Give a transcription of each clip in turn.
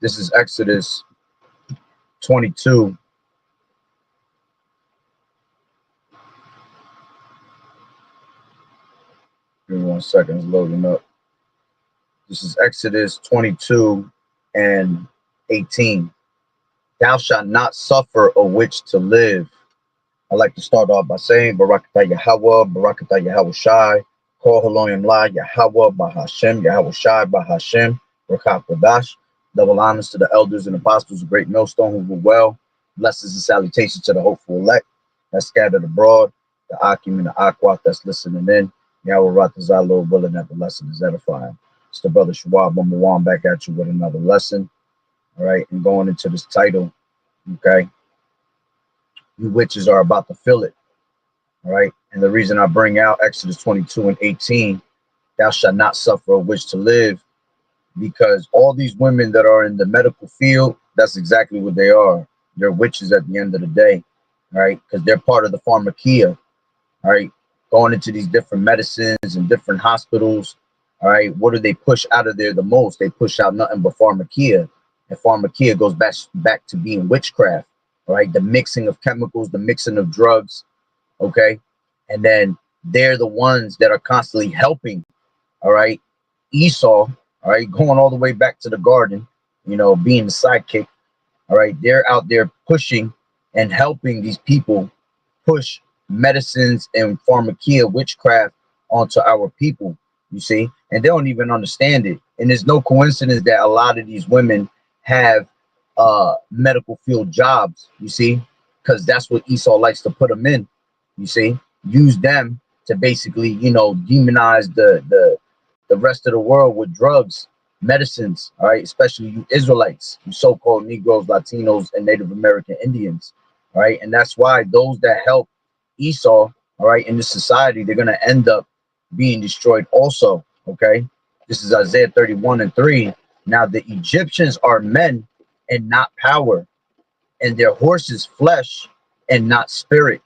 This is Exodus 22. Give me 1 second, it's loading up. This is Exodus 22 and 18. Thou shalt not suffer a witch to live. I like to start off by saying Barakatah Yahweh, Barakatah Yahweh Shai, Kol Haloyim La, Yahweh, Bahashem, Yahweh Shai, Bahashem, Rakat Kodash. Double honors to the elders and apostles of Great Millstone who were well. Blessings and salutations to the hopeful elect that's scattered abroad, the Akim and the Aquat that's listening in. Yahweh Ratazah, Lord willing that the lesson is edifying. It's the brother Shawab Bumbawan back at you with another lesson. All right, and going into this title, okay, you witches are about to feel it. All right, and the reason I bring out Exodus 22 and 18, thou shalt not suffer a witch to live, because all these women that are in the medical field, that's exactly what they are. They're witches at the end of the day, right? Because they're part of the pharmakia, all right? Going into these different medicines and different hospitals, all right? What do they push out of there the most? They push out nothing but pharmakia. And pharmakia goes back to being witchcraft, all right? The mixing of chemicals, the mixing of drugs, okay? And then they're the ones that are constantly helping, all right, Esau, all right, going all the way back to the garden, you know, being the sidekick, all right, they're out there pushing and helping these people push medicines and pharmakia, witchcraft onto our people, you see, and they don't even understand it. And there's no coincidence that a lot of these women have medical field jobs, you see, because that's what Esau likes to put them in, you see, use them to basically, you know, demonize the rest of the world with drugs, medicines, all right, especially you Israelites, you so-called Negroes, Latinos, and Native American Indians, all right, and that's why those that help Esau, all right, in this society, they're going to end up being destroyed also, okay? This is Isaiah 31 and 3. Now the Egyptians are men and not power, and their horses flesh and not spirit.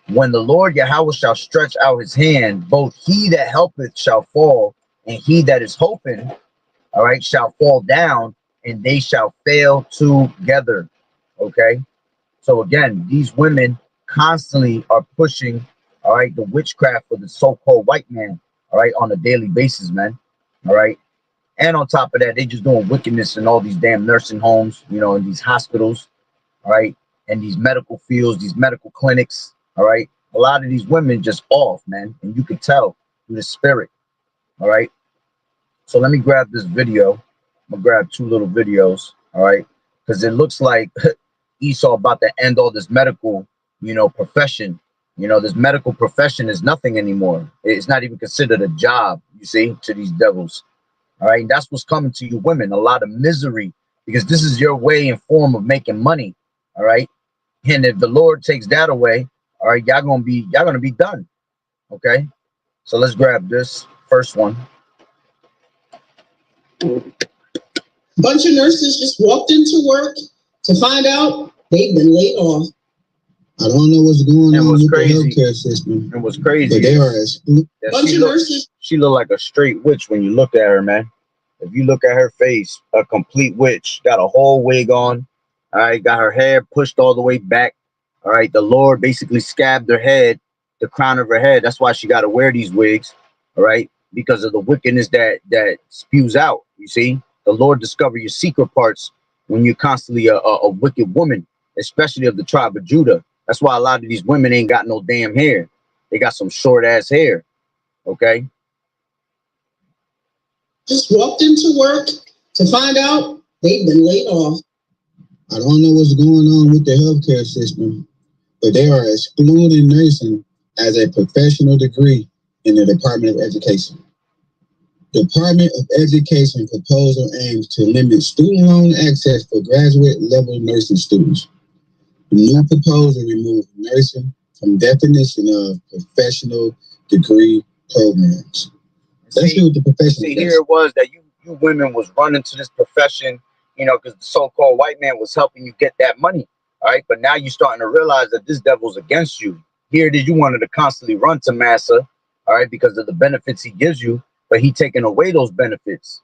When the Lord Yahweh shall stretch out his hand, both he that helpeth shall fall, and he that is hoping, all right, shall fall down, and they shall fail together. Okay. So again, these women constantly are pushing, all right, the witchcraft for the so-called white man, all right, on a daily basis, man. All right. And on top of that, they just doing wickedness in all these damn nursing homes, you know, in these hospitals, all right, and these medical fields, these medical clinics, all right. A lot of these women just off, man, and you could tell through the spirit, all right. So let me grab this video. I'm gonna grab two little videos, all right, because it looks like Esau about to end all this medical, you know, profession. You know, this medical profession is nothing anymore. It's not even considered a job, you see, to these devils. All right, and that's what's coming to you women, a lot of misery, because this is your way and form of making money. All right. And if the Lord takes that away, all right, y'all gonna be done. Okay. So let's grab this first one. Bunch of nurses just walked into work to find out they've been laid off. I don't know what's going on with the healthcare system. And what's crazy, but they are a bunch of nurses. She look like a straight witch when you look at her, man. If you look at her face, a complete witch. Got a whole wig on. All right, got her hair pushed all the way back. All right, the Lord basically scabbed her head, the crown of her head. That's why she got to wear these wigs. All right, because of the wickedness that spews out. You see, the Lord discover your secret parts when you're constantly a wicked woman, especially of the tribe of Judah. That's why a lot of these women ain't got no damn hair. They got some short ass hair. Okay. Just walked into work to find out they've been laid off. I don't know what's going on with the healthcare system, but they are excluding nursing as a professional degree in the Department of Education. Department of Education proposal aims to limit student loan access for graduate level nursing students. The new proposal removes nursing from definition of professional degree programs. Let's see what the profession here it was that you women was running to this profession, you know, because the so-called white man was helping you get that money. All right, but now you're starting to realize that this devil's against you. Here it is, you wanted to constantly run to Massa, all right, because of the benefits he gives you, but he taking away those benefits.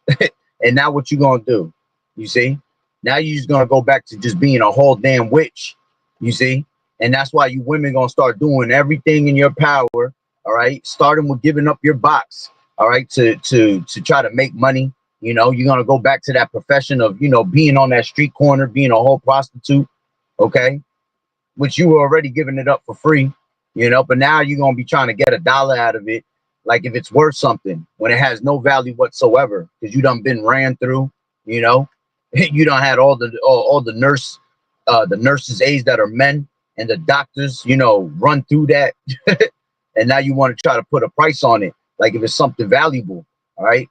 And now what you gonna do? You see? Now you just gonna go back to just being a whole damn witch. You see? And that's why you women gonna start doing everything in your power, all right? Starting with giving up your box, all right, to try to make money. You know, you're gonna go back to that profession of, you know, being on that street corner, being a whole prostitute, okay? Which you were already giving it up for free, you know, but now you're gonna be trying to get $1 out of it, like if it's worth something, when it has no value whatsoever, because you done been ran through, you know, you done had all the nurses' aides that are men, and the doctors, you know, run through that, and now you want to try to put a price on it, like if it's something valuable, all right?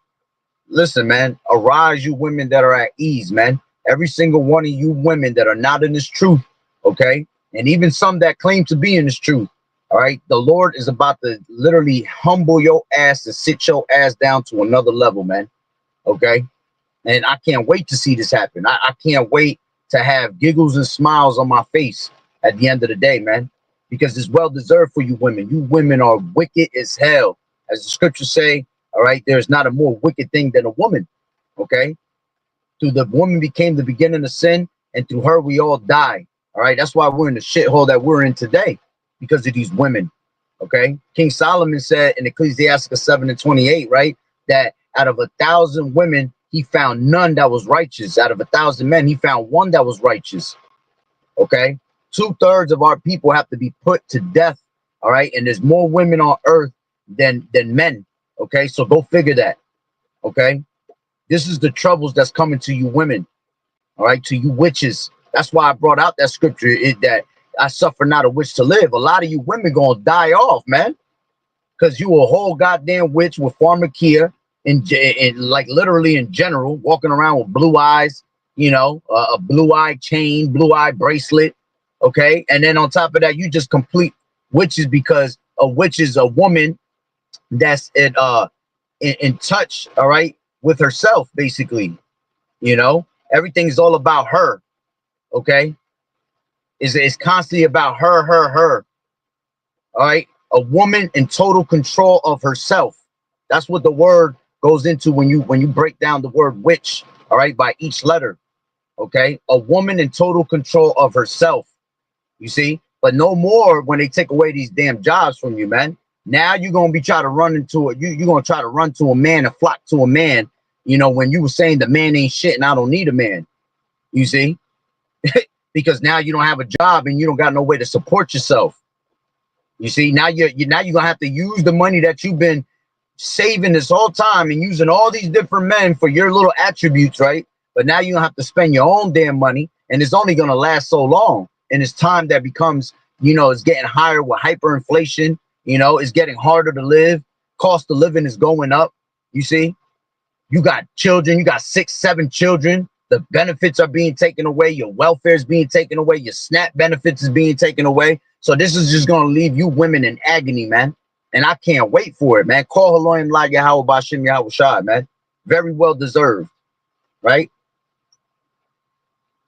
Listen, man, arise, you women that are at ease, man. Every single one of you women that are not in this truth, okay? And even some that claim to be in this truth, all right? The Lord is about to literally humble your ass and sit your ass down to another level, man, okay? And I can't wait to see this happen. I can't wait to have giggles and smiles on my face at the end of the day, man, because it's well deserved for you women. You women are wicked as hell. As the scriptures say, all right, there's not a more wicked thing than a woman, okay? Through the woman became the beginning of sin, and through her we all die, all right? That's why we're in the shithole that we're in today, because of these women, okay? King Solomon said in Ecclesiastes 7:28, right, that out of 1,000 women, he found none that was righteous. Out of 1,000 men, he found one that was righteous, okay? 2/3 of our people have to be put to death, all right? And there's more women on earth than men, okay? So go figure that, okay? This is the troubles that's coming to you women, all right? To you witches. That's why I brought out that scripture, that I suffer not a witch to live. A lot of you women gonna die off, man, because you a whole goddamn witch with pharmakia, in like literally in general, walking around with blue eyes, you know, a blue eye chain, blue eye bracelet, okay? And then on top of that, you just complete witches, because a witch is a woman that's in touch, all right, with herself, basically. You know, everything is all about her, okay? It's constantly about her, all right? A woman in total control of herself. That's what the word goes into when you break down the word witch, all right, by each letter, okay? A woman in total control of herself, you see? But no more when they take away these damn jobs from you, man. Now you're gonna be trying to run into it. You're gonna try to run to a man and flock to a man, you know, when you were saying the man ain't shit and I don't need a man, you see? Because now you don't have a job and you don't got no way to support yourself. You see, now you're gonna have to use the money that you've been saving this whole time and using all these different men for your little attributes, right? But now you're gonna have to spend your own damn money, and it's only gonna last so long. And it's time that becomes, you know, it's getting higher with hyperinflation, you know, it's getting harder to live. Cost of living is going up. You see, you got children, you got 6, 7 children. The benefits are being taken away. Your welfare is being taken away. Your SNAP benefits is being taken away. So this is just going to leave you women in agony, man. And I can't wait for it, man. Call Haloim La Yahweh Bashim Yahweh Shai, man. Very well deserved, right?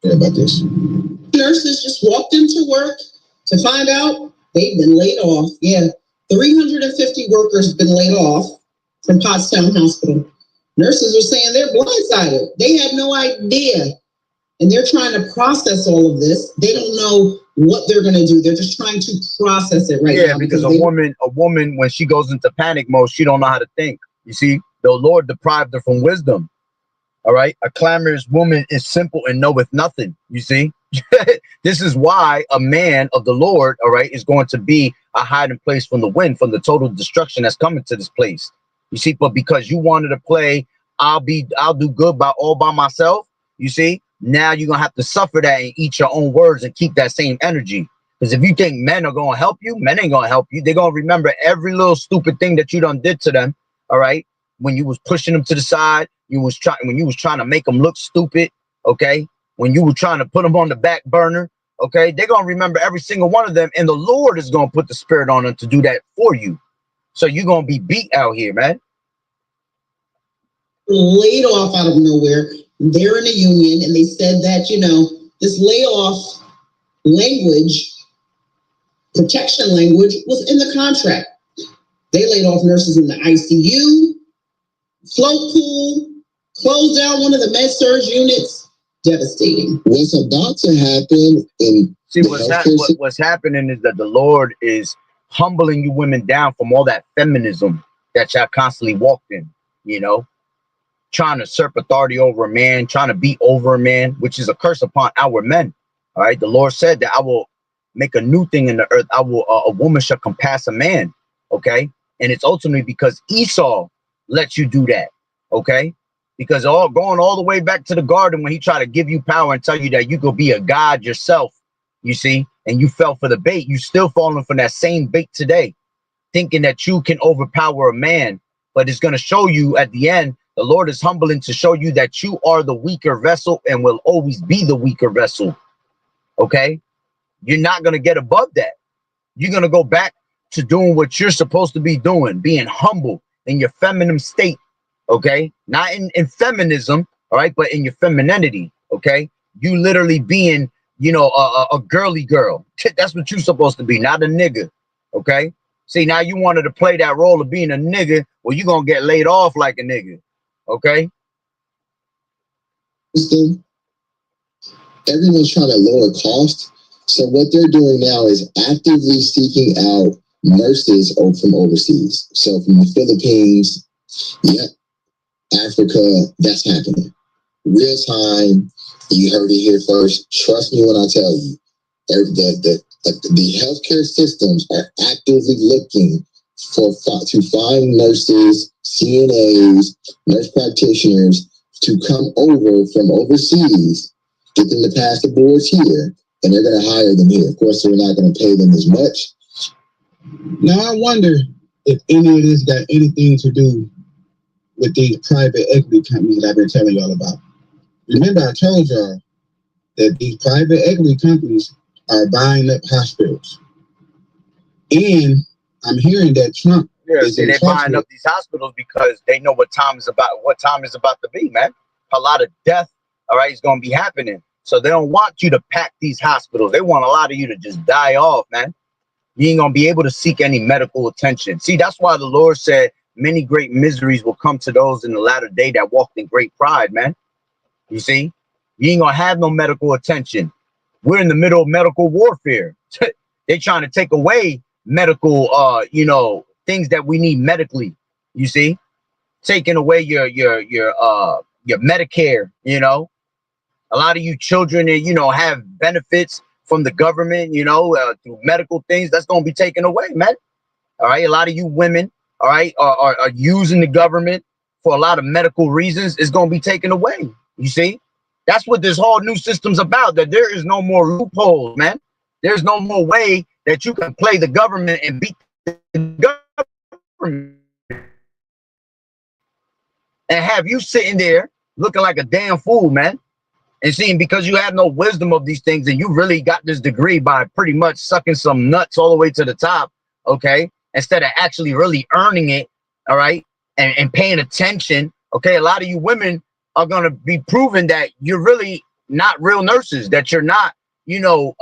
Yeah, about this. Nurses just walked into work to find out they've been laid off. Yeah, 350 workers have been laid off from Pottstown Hospital. Nurses are saying they're blindsided. They have no idea. And they're trying to process all of this. They don't know what they're going to do. They're just trying to process it right now. Yeah, because a woman, when she goes into panic mode, she don't know how to think. You see, the Lord deprived her from wisdom. All right. A clamorous woman is simple and knoweth nothing. You see, this is why a man of the Lord, all right, is going to be a hiding place from the wind, from the total destruction that's coming to this place. You see, but because you wanted to play, I'll do good all by myself. You see, now you're gonna have to suffer that and eat your own words and keep that same energy. Because if you think men are gonna help you, men ain't gonna help you. They're gonna remember every little stupid thing that you done did to them. All right, when you was pushing them to the side, when you was trying to make them look stupid. Okay, when you were trying to put them on the back burner. Okay, they're gonna remember every single one of them, and the Lord is gonna put the spirit on them to do that for you. So you're gonna be beat out here, man. Laid off out of nowhere. They're in a union, and they said that, you know, this layoff language, protection language, was in the contract. They laid off nurses in the ICU, float pool, close down one of the med surge units. Devastating. What's about to happen in See, what's happening is that the Lord is humbling you women down from all that feminism that y'all constantly walked in, you know, trying to usurp authority over a man, trying to be over a man, which is a curse upon our men. All right. The Lord said that I will make a new thing in the earth. I will, a woman shall compass a man. Okay. And it's ultimately because Esau lets you do that. Okay. Because going all the way back to the garden when he tried to give you power and tell you that you could be a god yourself, you see, and you fell for the bait. You still falling for that same bait today, thinking that you can overpower a man. But it's going to show you at the end, the Lord is humbling to show you that you are the weaker vessel and will always be the weaker vessel. Okay. You're not going to get above that. You're going to go back to doing what you're supposed to be doing, being humble in your feminine state. Okay, not in feminism, all right, but in your femininity. Okay, you literally being, you know, a girly girl. That's what you're supposed to be, not a nigga. Okay, see, now you wanted to play that role of being a nigga. Well, you're gonna get laid off like a nigga. Okay, everyone's trying to lower cost, so what they're doing now is actively seeking out nurses from overseas. So from the Philippines, yeah, Africa, that's happening. Real time, you heard it here first. Trust me when I tell you, the healthcare systems are actively looking to find nurses, CNAs, nurse practitioners to come over from overseas, get them to pass the boards here, and they're going to hire them here. Of course, they're not going to pay them as much. Now, I wonder if any of this got anything to do with these private equity companies that I've been telling y'all about. Remember, I told y'all that these private equity companies are buying up hospitals. And I'm hearing that Trump is they're buying up these hospitals because they know what time is about to be, man. A lot of death, all right, is going to be happening. So they don't want you to pack these hospitals. They want a lot of you to just die off, man. You ain't going to be able to seek any medical attention. See, that's why the Lord said, many great miseries will come to those in the latter day that walked in great pride, man. You see, you ain't gonna have no medical attention. We're in the middle of medical warfare. They're trying to take away medical, you know, things that we need medically. You see, taking away your Medicare. You know, a lot of you children, you know, have benefits from the government. You know, through medical things that's gonna be taken away, man. All right, a lot of you women, all right, are using the government for a lot of medical reasons. It's going to be taken away. You see, that's what this whole new system's about, that there is no more loopholes, man. There's no more way that you can play the government and beat the government and have you sitting there looking like a damn fool, man. And seeing, because you have no wisdom of these things and you really got this degree by pretty much sucking some nuts all the way to the top, okay, instead of actually really earning it, all right, and paying attention, okay. A lot of you women are going to be proving that you're really not real nurses, that you're not, you know,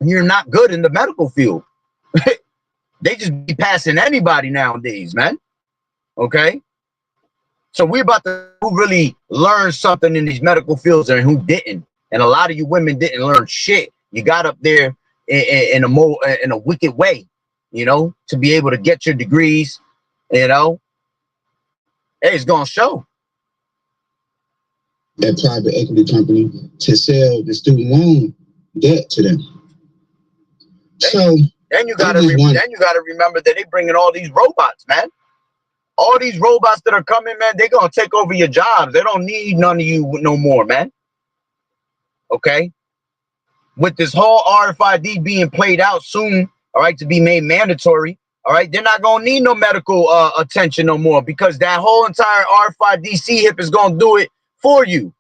you're not good in the medical field. They just be passing anybody nowadays, man. Okay. So we're about to really learn something in these medical fields and who didn't. And a lot of you women didn't learn shit. You got up there in a wicked way, you know, to be able to get your degrees, you know. Hey, it's going to show. That private equity company to sell the student loan debt to them. So then you got to remember that they bringing all these robots, man. All these robots that are coming, man, they're going to take over your jobs. They don't need none of you no more, man. Okay? With this whole RFID being played out soon, all right, to be made mandatory, all right, they're not going to need no medical attention no more, because that whole entire RFID CHIP is going to do it for you.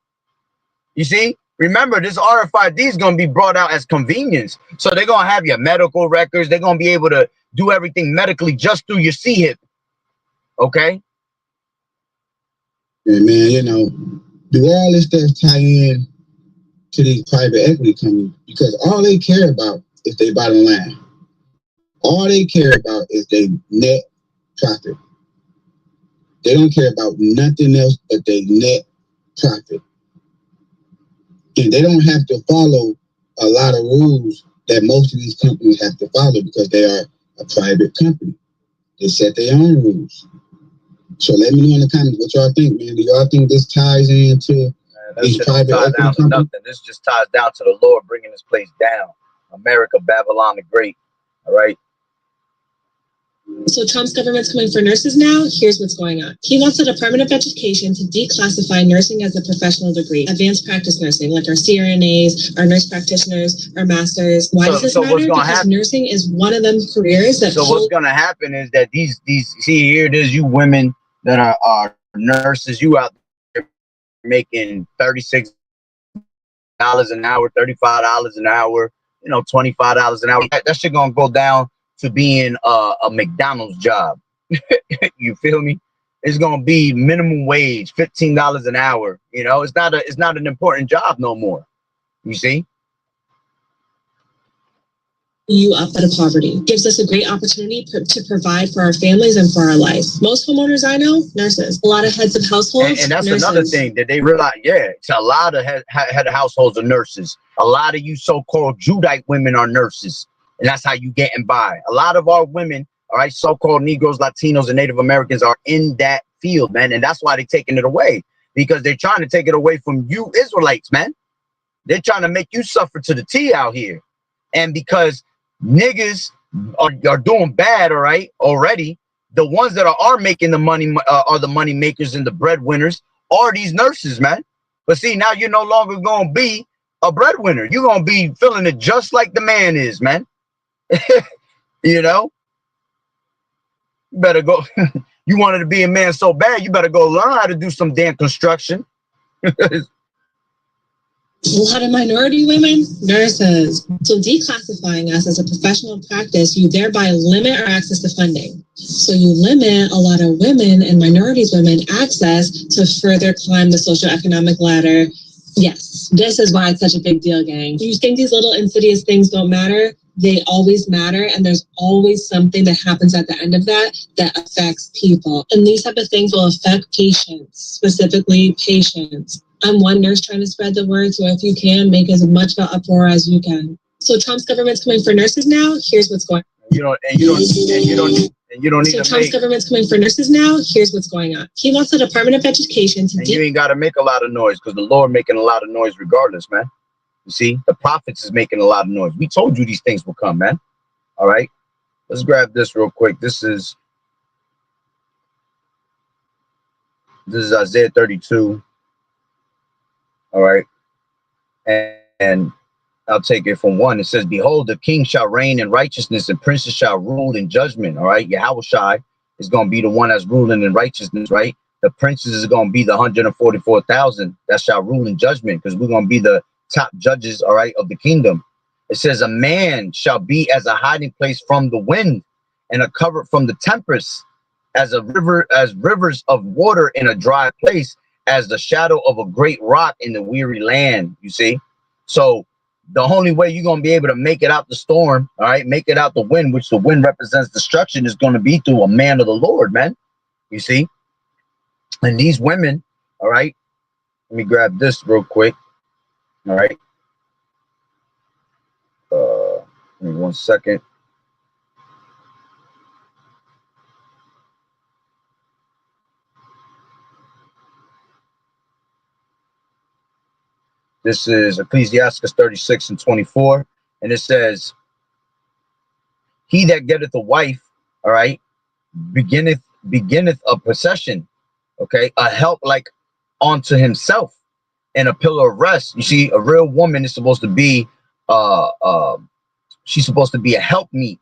You see? Remember, this RFID is going to be brought out as convenience. So they're going to have your medical records. They're going to be able to do everything medically just through your CHIP. Okay. And man, you know, do all this stuff tie in to these private equity companies? Because all they care about is their bottom line. All they care about is their net profit. They don't care about nothing else but their net profit. And they don't have to follow a lot of rules that most of these companies have to follow because they are a private company. They set their own rules. So let me know in the comments what y'all think, man. Do y'all think this ties into these private equity companies? This just ties down to the Lord bringing this place down. America, Babylon the Great. All right. So Trump's government's coming for nurses now. Here's what's going on. He wants the Department of Education to declassify nursing as a professional degree, advanced practice nursing, like our CRNAs, our nurse practitioners, our masters. Why does this matter? Because nursing is one of them careers that. So what's going to happen is that these see here it is, you women that are nurses, you out there making $36 an hour, $35 an hour, you know, $25 an hour. That shit gonna go down to being a McDonald's job. You feel me? It's gonna be minimum wage, $15 an hour. You know, it's not an important job no more. You see? You up out of poverty. Gives us a great opportunity to provide for our families and for our life. Most homeowners I know, nurses. A lot of heads of households, and that's nurses. Another thing that they realize. Yeah, it's a lot of head of households are nurses. A lot of you so-called Judite women are nurses, and that's how you getting by. A lot of our women, all right, so-called Negroes, Latinos, and Native Americans are in that field, man, and that's why they're taking it away, because they're trying to take it away from you Israelites, man. They're trying to make you suffer to the T out here, and because niggas are doing bad, all right, already. The ones that are making the money are the money makers and the breadwinners are these nurses, man. But see, now you're no longer going to be a breadwinner. You're going to be feeling it just like the man is, man. You know? You better go. You wanted to be a man so bad, you better go learn how to do some damn construction. A lot of minority women, nurses. So declassifying us as a professional practice, you thereby limit our access to funding. So you limit a lot of women and minorities women access to further climb the socioeconomic ladder. Yes, this is why it's such a big deal, gang. You think these little insidious things don't matter? They always matter, and there's always something that happens at the end of that affects people. And these type of things will affect patients, specifically patients. I'm one nurse trying to spread the word, so if you can, make as much of an uproar as you can. So Trump's government's coming for nurses now. Here's what's going on. You don't need so Trump's government's coming for nurses now. Here's what's going on. He wants the Department of Education to. And you ain't got to make a lot of noise, because the Lord making a lot of noise regardless, man. You see, the prophets is making a lot of noise. We told you these things will come, man. All right, let's grab this real quick. This is Isaiah 32. All right, and I'll take it from 1. It says, behold, the king shall reign in righteousness, and princes shall rule in judgment. All right, Yahushai is going to be the one that's ruling in righteousness, right? The princes is going to be the 144,000 that shall rule in judgment, because we're going to be the top judges, all right, of the kingdom. It says, a man shall be as a hiding place from the wind, and a cover from the tempest, as rivers of water in a dry place, as the shadow of a great rock in the weary land. You see? So the only way you're going to be able to make it out the storm, all right, make it out the wind, which the wind represents destruction, is going to be through a man of the Lord, man. You see? And these women, all right, let me grab this real quick. All right. Give me 1 second. This is Ecclesiastes 36:24, and it says, he that getteth a wife, all right, beginneth a possession, okay, a help like unto himself, and a pillar of rest. You see, a real woman is supposed to be she's supposed to be a helpmeet,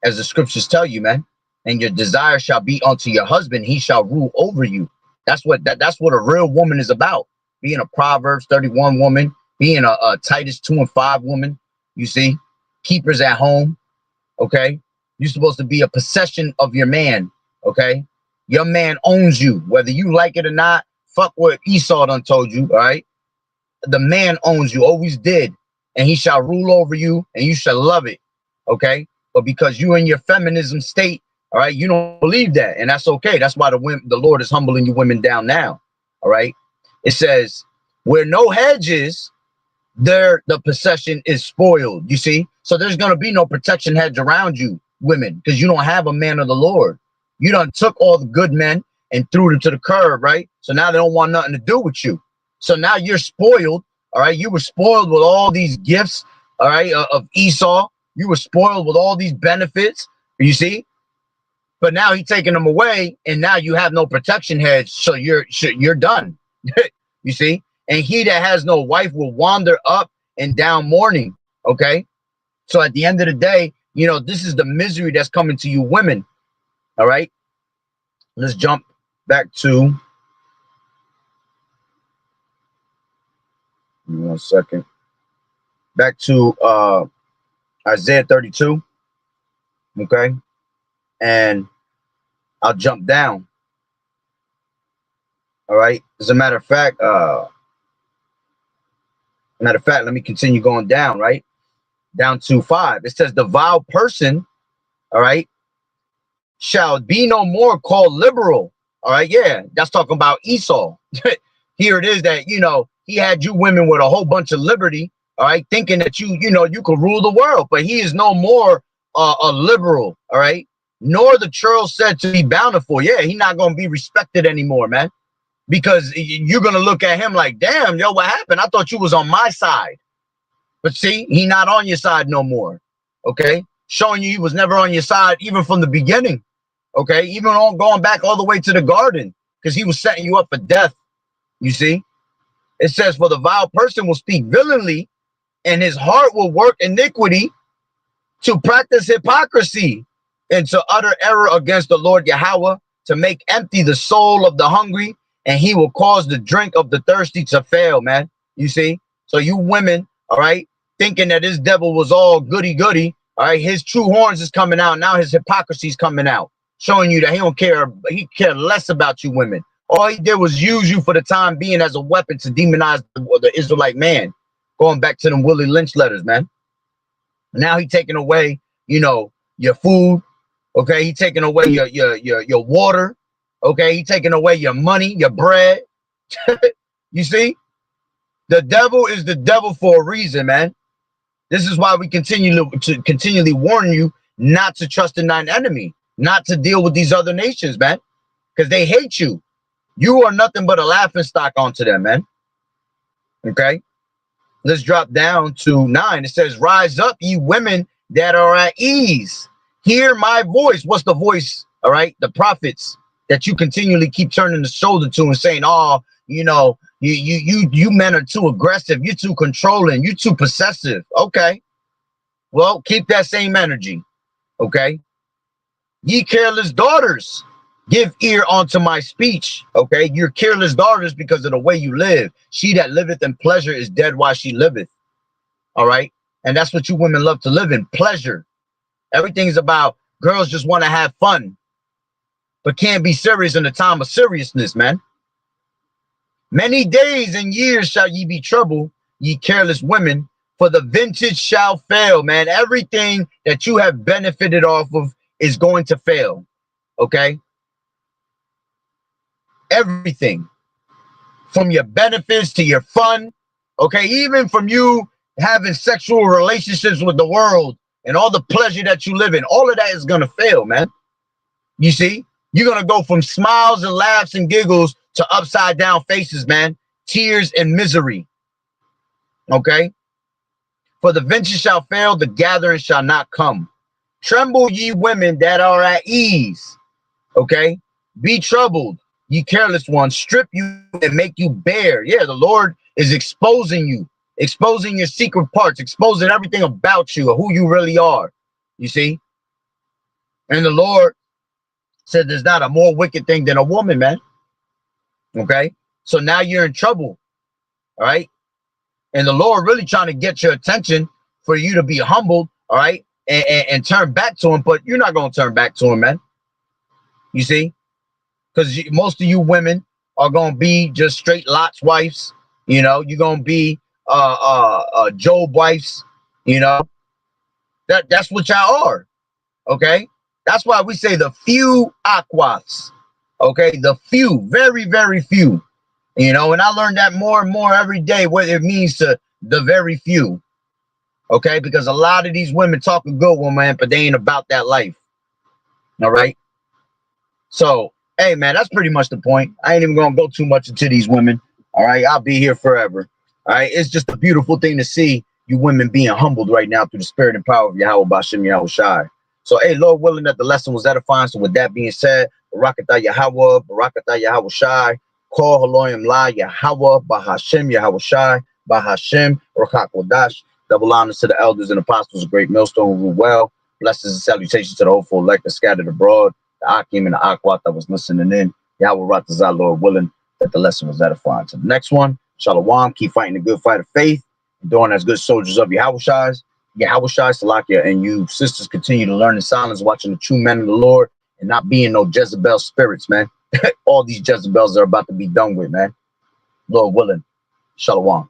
as the scriptures tell you, man. And your desire shall be unto your husband, he shall rule over you. That's what a real woman is about. Being a Proverbs 31 woman, being a Titus 2:5 woman. You see, keepers at home. Okay, you're supposed to be a possession of your man. Okay, your man owns you, whether you like it or not. Fuck what Esau done told you. All right, the man owns you, always did, and he shall rule over you, and you shall love it. Okay, but because you in your feminism state, All right. You don't believe that. And that's okay. That's why the Lord is humbling you women down now. All right. It says, where no hedge is, there the possession is spoiled. You see? So there's going to be no protection hedge around you, women, because you don't have a man of the Lord. You done took all the good men and threw them to the curb, right? So now they don't want nothing to do with you. So now you're spoiled. All right. You were spoiled with all these gifts, all right, of Esau. You were spoiled with all these benefits. You see? But now he's taking them away, and now you have no protection hedge, so you're done. You see? And he that has no wife will wander up and down mourning. Okay? So at the end of the day, you know, this is the misery that's coming to you women. All right? Let's jump back to 1 second. Back to Isaiah 32. Okay? And I'll jump down. All right. As a matter of fact, let me continue going down, right? Down to 5. It says, the vile person, all right, shall be no more called liberal. All right. Yeah. That's talking about Esau. Here it is that, you know, he had you women with a whole bunch of liberty. All right. Thinking that you could rule the world, but he is no more a liberal. All right. Nor the churl said to be bountiful. Yeah, he's not going to be respected anymore, man. Because you're going to look at him like, damn, yo, what happened? I thought you was on my side. But see, he not on your side no more. Okay. Showing you he was never on your side, even from the beginning. Okay. Even on going back all the way to the garden, because he was setting you up for death. You see, it says, for the vile person will speak villainly, and his heart will work iniquity to practice hypocrisy and to utter error against the Lord Yahweh, to make empty the soul of the hungry, and he will cause the drink of the thirsty to fail, man. You see? So you women, all right, thinking that this devil was all goody-goody, all right, his true horns is coming out. Now his hypocrisy is coming out, showing you that he don't care. He cared less about you women. All he did was use you for the time being as a weapon to demonize the Israelite man. Going back to them Willie Lynch letters, man. Now he taking away, you know, your food. Okay, he taking away your water. Okay, he taking away your money, your bread. You see, the devil is the devil for a reason, man. This is why we continually warn you not to trust in thine enemy, not to deal with these other nations, man, because they hate you. You are nothing but a laughing stock onto them, man. Okay, let's drop down to 9. It says, rise up, ye women that are at ease. Hear my voice. What's the voice? All right, the prophets that you continually keep turning the shoulder to and saying, oh, you know, you men are too aggressive, you're too controlling, you're too possessive. Okay, well, keep that same energy. Okay, ye careless daughters, give ear unto my speech. Okay, you're careless daughters because of the way you live. She that liveth in pleasure is dead while she liveth. All right, and that's what you women love to live in, pleasure. Everything's about girls just want to have fun, but can't be serious in the time of seriousness, man. Many days and years shall ye be troubled, ye careless women, for the vintage shall fail, man. Everything that you have benefited off of is going to fail. Okay, everything from your benefits to your fun. Okay, even from you having sexual relationships with the world and all the pleasure that you live in, all of that is going to fail, man. You see, you're going to go from smiles and laughs and giggles to upside down faces, man. Tears and misery. Okay. For the venture shall fail, the gathering shall not come. Tremble, ye women that are at ease. Okay. Be troubled, ye careless ones. Strip you and make you bare. Yeah, the Lord is exposing you, exposing your secret parts, exposing everything about you, or who you really are. You see? And the Lord said there's not a more wicked thing than a woman, man. Okay? So now you're in trouble. All right? And the Lord really trying to get your attention for you to be humbled, all right? And turn back to him, but you're not going to turn back to him, man. You see? Because most of you women are going to be just straight Lot's wives. You know, you're going to be Job wives. You know, that's what y'all are. Okay, That's why we say the few aquas. Okay, the few, very, very few. You know, and I learned that more and more every day, what it means to the very few. Okay, because a lot of these women talk a good one, man, but they ain't about that life. All right. So, hey, man, that's pretty much the point. I ain't even gonna go too much into these women. All right, I'll be here forever. All right, it's just a beautiful thing to see you women being humbled right now through the spirit and power of Yahweh Bashem Yahweh Shai. So, hey, Lord willing that the lesson was edifying. So, with that being said, Barakatah Yahweh, Barakatah Yahweh Shai, Kol Haloyim La Yahweh, Bahashem Yahweh Shai, Bahashem Rakak Wadash. Double honors to the elders and apostles of Great Millstone who rule well. Blessings and salutations to the hopeful elect that scattered abroad, the Akim and the Akwat that was listening in. Yahweh Ratazah, Lord willing that the lesson was edifying. To the next one, Shalom, keep fighting the good fight of faith, and doing as good soldiers of Yahweh Shai, Salakia, and you sisters continue to learn in silence, watching the true men of the Lord, and not being no Jezebel spirits, man. All these Jezebels are about to be done with, man. Lord willing. Shalom.